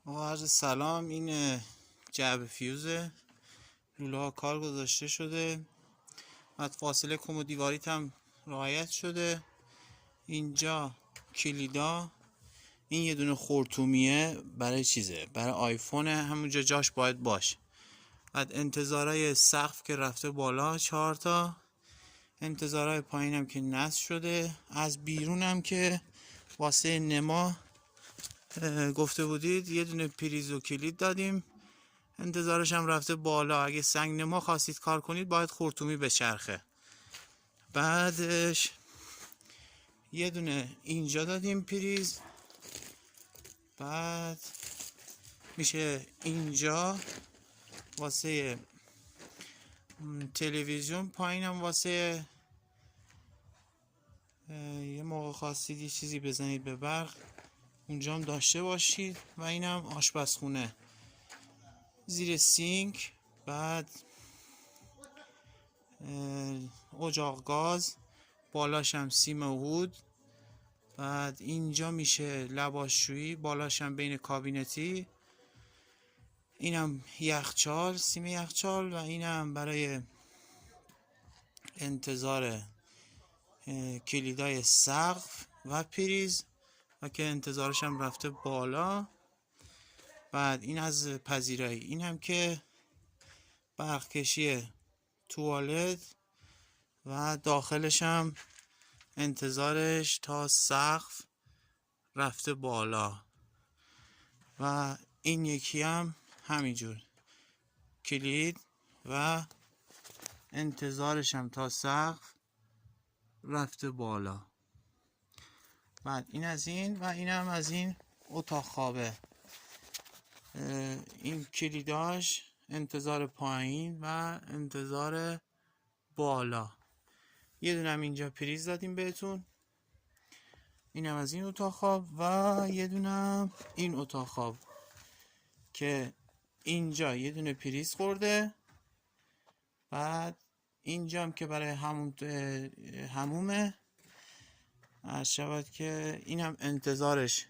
آقا عرض سلام. این جعبه فیوزه، لوله ها کار گذاشته شده، بعد فاصله کم و دیواریت هم رعایت شده. اینجا کلیدا، این یه دونه خورتومیه برای چیزه، برای آیفونه، همونجا جاش باید باشه. بعد انتظارای سقف که رفته بالا 4 تا، انتظارای پایین هم که نصب شده. از بیرون هم که واسه نما گفته بودید یه دونه پریز و کلید دادیم، انتظارش هم رفته بالا. اگه سنگ نما خواستید کار کنید باید خورتومی بچرخه. بعدش یه دونه اینجا دادیم پریز، بعد میشه اینجا واسه تلویزیون، پایینم واسه یه موقع خواستید یه چیزی بزنید به برق اونجا هم داشته باشید. و اینم آشپزخونه زیر سینک، بعد اجاق گاز، بالاش هم سیم هود. بعد اینجا میشه لباسشویی، بالاش هم بین کابینتی. اینم یخچال، سیم یخچال. و اینم برای انتظار کلیدای سقف و پریز و که انتظارش هم رفته بالا. بعد این از پذیرایی، این هم که برق کشی توالت و داخلش هم انتظارش تا سقف رفته بالا. و این یکی هم همینجور کلید و انتظارش هم تا سقف رفته بالا. بعد این از این و این هم از این اتاق خوابه. این کلیداش انتظار پایین و انتظار بالا. یه دونه هم اینجا پریز دادیم بهتون. این هم از این اتاق خواب و یه دونه هم این اتاق خواب که اینجا یه دونه پریز خورده. بعد اینجا هم که برای همومه، عرض شود که این هم انتظارش